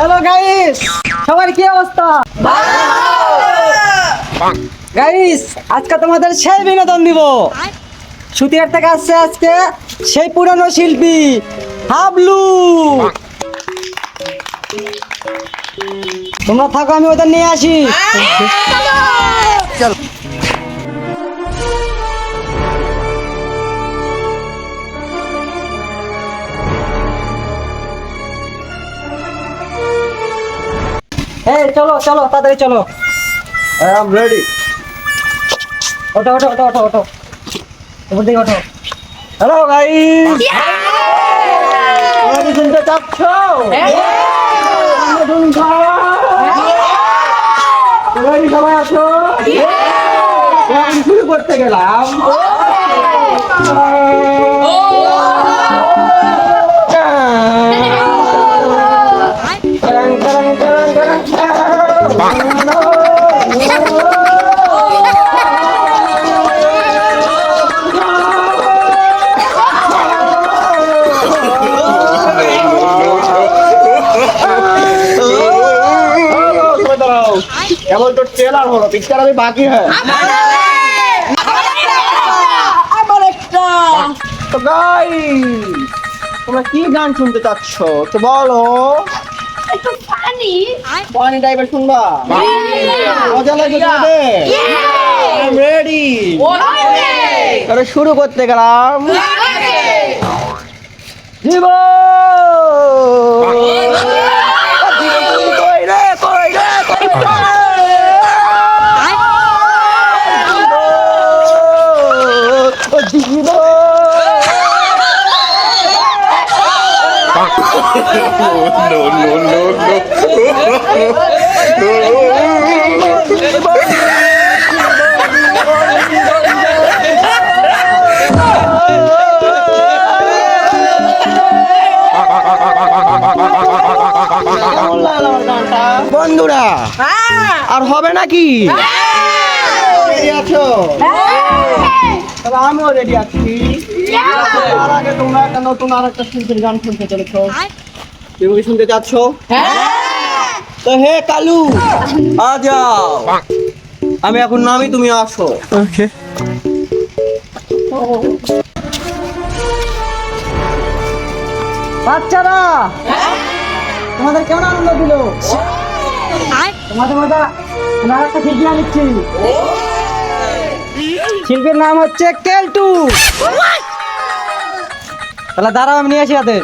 Hello guys, সবার কি অবস্থা? গাইস, আজকে তোমাদের সেই বিনোদন দিব। সুতিহাট থেকে আসছে আজকে সেই পুরনো শিল্পী হাবলু। তোমরা থাকো, আমি ওদের নিয়ে আসি। চল। এই চলো চলো, তাড়াতাড়ি চলো। I am ready. ওঠো ওঠো ওঠো ওঠো ওঠো, উপর দিকে ওঠো। হ্যালো গাইস, তোমরা কি শুনতে চাচ্ছ? তোমরা কি সবাই আছো? আমি শুরু করতে গেলাম। কেবল তো ট্রেলার হলো, পিকচার अभी बाकी है। তো গাইস, তোমরা কি গান শুনতে চাচ্ছ তো বলো। একটু ফানি পানি টাইপের শুনবা? মজা লাগে তোমাদের? I am ready. তাহলে শুরু করতে গেলাম। জীবন কই রে কই রে কই রে বন্ধুরা আর হবে নাকি? রেডি আছো? তাহলে আমিও রেডি আছি। তার আগে তোমরা একটা নতুন আর একটা শিল্পীর গান শুনতে চলেছো। তুমি কি শুনতে চাচ্ছ? তো হে কালু, আ যাও। আমি এখন নামি, তুমি আসো। ওকে। বাচ্চারা, তোমাদের কেমন আনন্দ দিল? তোমাদের মধ্যে আমরা একটা শিল্পী আনিচ্ছি। শিল্পীর নাম হচ্ছে কেলটু। তাহলে দাঁড়াও, আমি নিয়ে আসি হাতে।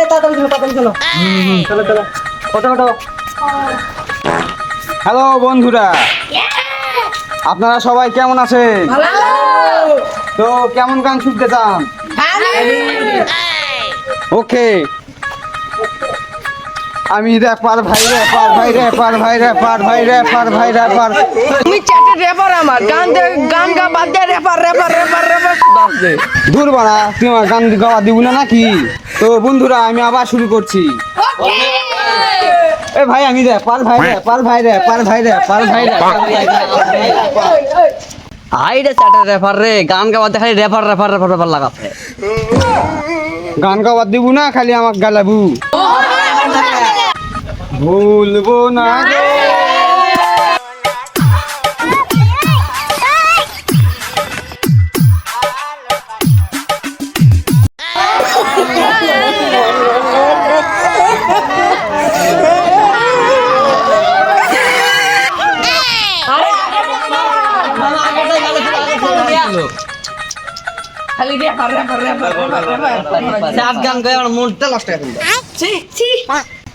তাড়াতাড়ি চলো, তাড়াতাড়ি চলো। চলো চলো, ওঠো ওঠো। হ্যালো বন্ধুরা, আপনারা সবাই কেমন আছেন? তো কেমন গান শুনতে চান? ওকে, আমি র্যাপার ভাই, র্যাপার ভাই, র্যাপার ভাই, র্যাপার ভাই, র্যাপার ভাই, র্যাপার। তুমি চারটে র্যাপার, আমার গান গান গা বাদ দিয়ে র্যাপার র্যাপার র্যাপার র্যাপার দে। দূর বাড়া, তুমি আমার গান গাওয়া দিব না নাকি? তো বন্ধুরা, আমি আবার শুরু করছি। এ ভাই, আমি র্যাপার ভাই, র্যাপার ভাই, র্যাপার ভাই, র্যাপার ভাই, র্যাপার ভাই। হাই রে চারটে র্যাপার রে, গান গা বাদ দিয়ে খালি র্যাপার র্যাপার র্যাপার র্যাপার লাগাতে। গান গাওয়া দিব না, খালি আমাকে গালাবু। ভুলবো না গো। খালি র্যাপার র্যাপার র্যাপার র্যাপার সাত গান গায় আমার মনটা নষ্ট হয়ে গেল। ছি ছি,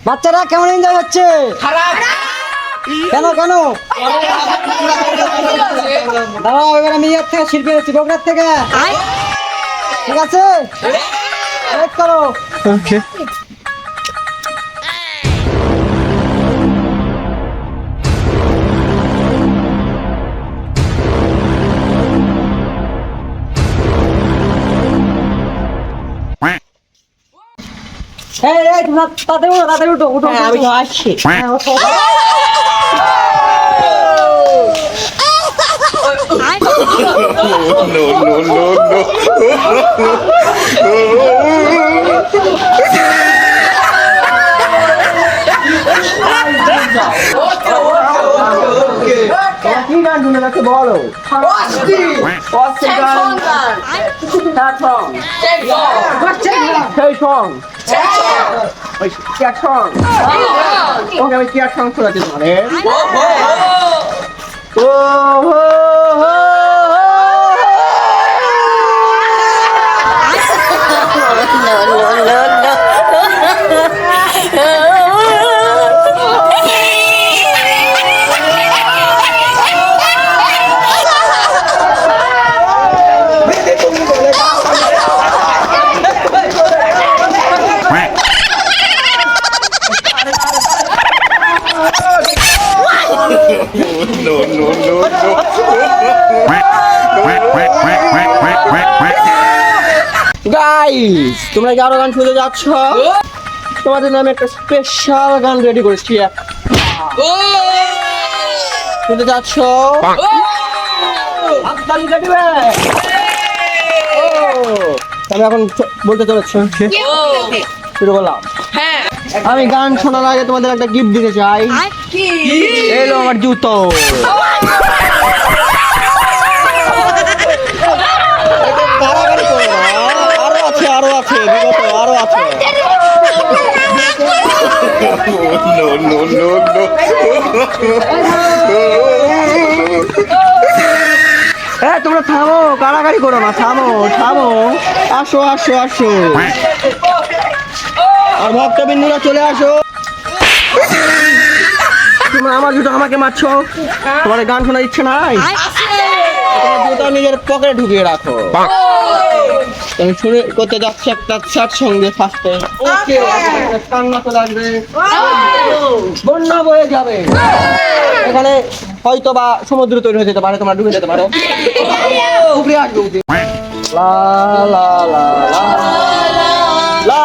বাচ্চারা কেমন এনজয় হচ্ছে? খারাপ। কেন কেন? দাঁড়াও, এবার আমি ইয়ার থেকে শিল্পী হচ্ছি, বগুড়ার থেকে। ঠিক আছে, ওয়েট করো। ওকে। এই তোমরা তাড়াতাড়ি উঠো, উঠো। আমি তো আসছি। হ্যাঁ, ওঠো। কি গান শুনে যাচ্ছে বলো? সেই সং ওই ক্যাট সং। ওকে আমি ক্যাট সং শোনাচ্ছি তোমাদের। ও হো হো গাইস, তোমরা কি আরো গান শুনতে যাচ্ছ? তোমাদের নামে একটা স্পেশাল গান রেডি করেছি। শুনতে যাচ্ছ? আমি এখন বলতে চলেছি, শুরু করলাম। আমি গান শোনার আগে তোমাদের একটা গিফট দিতে চাই। এলো আমার জুতো। আরো আছে বিগত আরো আছে। তোমরা থামো, কারাগারি করো না, থামো থামো, আসো আসো আসো, আর ভক্তবিন্দুরা চলে আসো। তোমরা আমার জুতো আমাকে মারছো, তোমার গান শোনার ইচ্ছে নাই? তোমার জুতো নিজের পকেটে ঢুকিয়ে রাখো। আমি শুরু করতে যাচ্ছি একটা শার্ট সঙ্গে ফার্স্টে। ওকে, কান্না তো লাগবে, বন্যা বয়ে যাবে, এখানে হয়তো বা সমুদ্র তৈরি হয়ে যেতে পারে, তোমরা ডুবে যেতে পারো। উপরে আসবে, উপরে। লা লা লা লা লা।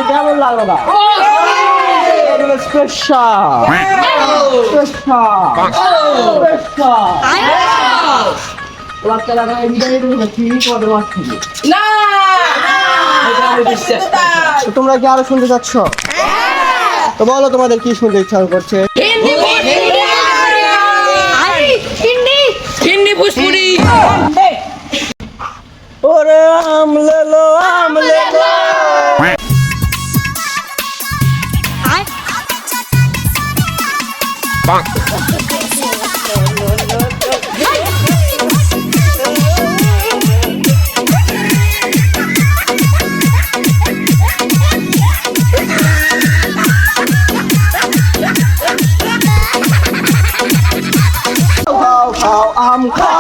কেমন লাগলো না? স্পেশাল তোমরা কি আরো শুনতে চাচ্ছ? তো বলো তোমাদের কি শুনতে ইচ্ছা করছে? ওরে আমলে লো আমলে লো। খাও খাও আম খাও।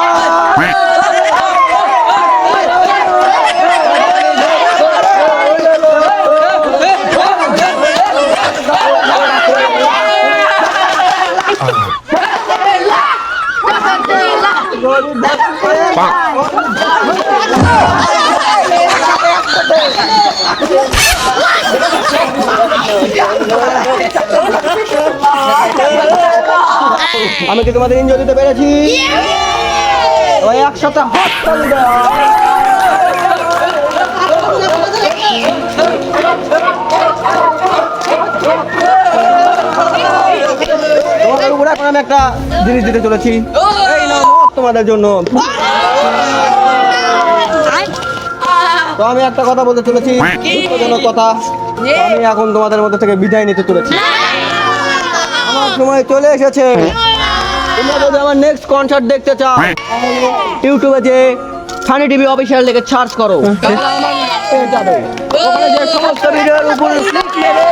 আমি কি তোমাদের এনজয় দিতে পেরেছি? ওই একসাথে হাত তালি দাও। তোমাদের উপরে এখন আমি একটা জিনিস দিতে চলেছি, এই নাও মদ তোমাদের জন্য। তো আমি একটা কথা বলতে চলেছি, দুঃখজনক কথা। তো আমি এখন তোমাদের মধ্যে থেকে বিদায় নিতে চলেছি, আমার সময় চলে এসেছে। তোমরা যদি আমার নেক্সট কনসার্ট দেখতে চাও, ইউটিউবে যে ফানি টিভি অফিসিয়াল লিখে সার্চ করো, পেয়ে যাবে। ওখানে যে সমস্ত ভিডিওর উপর ক্লিক মেরে